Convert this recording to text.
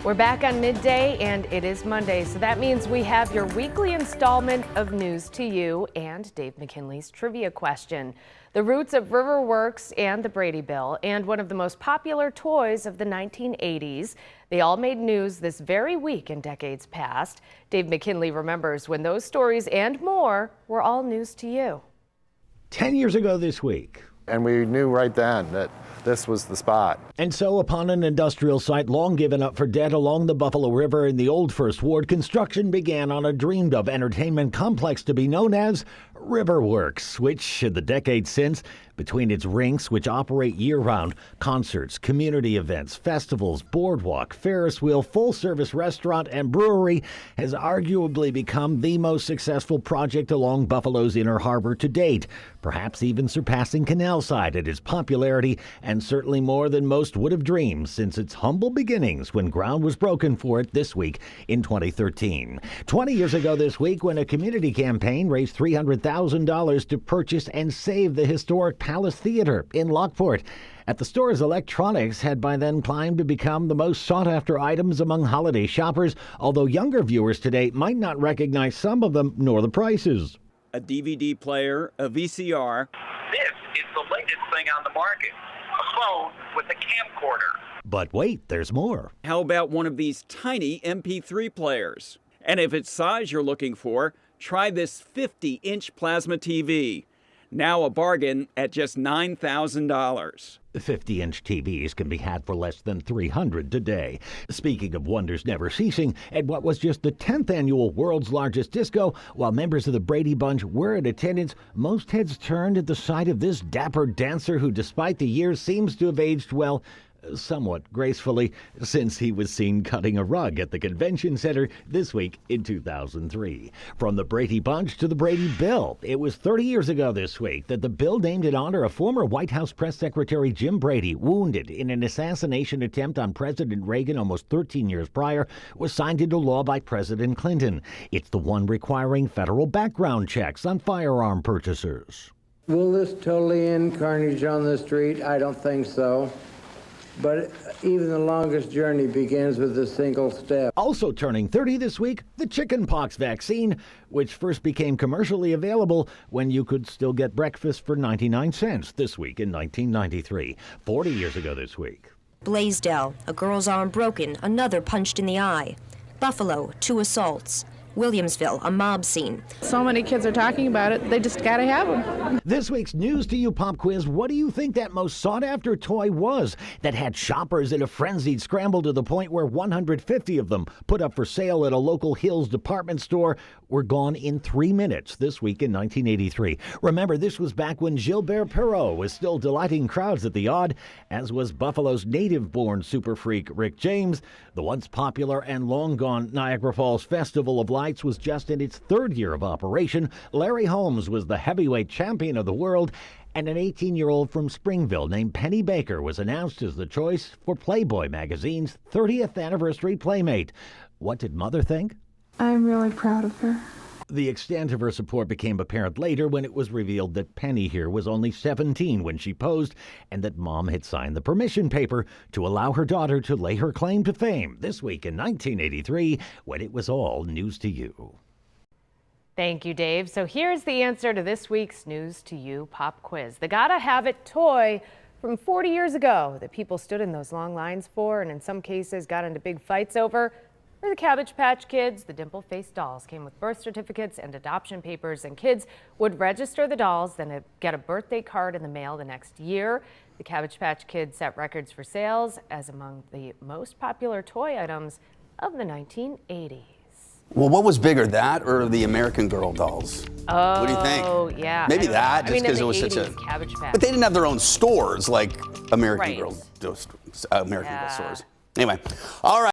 We're back on midday, and it is Monday, so that means we have your weekly installment of News to You and Dave McKinley's trivia question. The roots of Riverworks and the Brady Bill, and one of the most popular toys of the 1980s. They all made news this very week in decades past. Dave McKinley remembers when those stories and more were all news to you. 10 years ago this week. And we knew right then that this was the spot. And so upon an industrial site long given up for dead along the Buffalo River in the old First Ward, construction began on a dreamed of entertainment complex to be known as Riverworks, which in the decades since, between its rinks, which operate year-round, concerts, community events, festivals, boardwalk, Ferris wheel, full-service restaurant, and brewery, has arguably become the most successful project along Buffalo's Inner Harbor to date, perhaps even surpassing Canalside in its popularity, and certainly more than most would have dreamed since its humble beginnings when ground was broken for it this week in 2013. 20 years ago this week, when a community campaign raised $300,000 to purchase and save the historic Palace Theater in Lockport. At the store's electronics had by then climbed to become the most sought-after items among holiday shoppers, although younger viewers today might not recognize some of them nor the prices. A DVD player, a VCR. This is the latest thing on the market, a phone with a camcorder. But wait, there's more. How about one of these tiny MP3 players? And if it's size you're looking for, try this 50-inch plasma TV. Now a bargain at just $9,000. 50-inch TVs can be had for less than $300 today. Speaking of wonders never ceasing, at what was just the 10th annual World's Largest Disco, while members of the Brady Bunch were in attendance, most heads turned at the sight of this dapper dancer who, despite the years, seems to have aged, well, somewhat gracefully, since he was seen cutting a rug at the convention center this week in 2003. From the Brady Bunch to the Brady Bill, it was 30 years ago this week that the bill named in honor of former White House Press Secretary Jim Brady, wounded in an assassination attempt on President Reagan almost 13 years prior, was signed into law by President Clinton. It's the one requiring federal background checks on firearm purchasers. Will this totally end carnage on the street? I don't think so. But even the longest journey begins with a single step. Also turning 30 this week, the chickenpox vaccine, which first became commercially available when you could still get breakfast for 99 cents this week in 1993. 40 years ago this week. Blaisdell, a girl's arm broken, another punched in the eye. Buffalo, 2 assaults. Williamsville, a mob scene. So many kids are talking about it, they just gotta have them. This week's News to You pop quiz, what do you think that most sought-after toy was that had shoppers in a frenzied scramble to the point where 150 of them, put up for sale at a local Hills department store, were gone in 3 minutes this week in 1983? Remember, this was back when Gilbert Perrault was still delighting crowds at the Odd, as was Buffalo's native-born super freak Rick James. The once popular and long-gone Niagara Falls Festival of Lights was just in its 3rd year of operation. Larry Holmes was the heavyweight champion of the world, and an 18-year-old from Springville named Penny Baker was announced as the choice for Playboy magazine's 30th anniversary Playmate. What did Mother think? I'm really proud of her. The extent of her support became apparent later when it was revealed that Penny here was only 17 when she posed, and that Mom had signed the permission paper to allow her daughter to lay her claim to fame this week in 1983, when it was all news to you. Thank you, Dave. So here's the answer to this week's News to You pop quiz. The Gotta Have It toy from 40 years ago that people stood in those long lines for, and in some cases got into big fights over, were the Cabbage Patch Kids. The dimple-faced dolls came with birth certificates and adoption papers, and kids would register the dolls, then get a birthday card in the mail the next year. The Cabbage Patch Kids set records for sales as among the most popular toy items of the 1980s. Well, what was bigger, that or the American Girl dolls? Oh, what do you think? Oh, yeah. Maybe that, just because it was such a... Cabbage Patch. But they didn't have their own stores like American Right. Girl stores. Anyway, all right.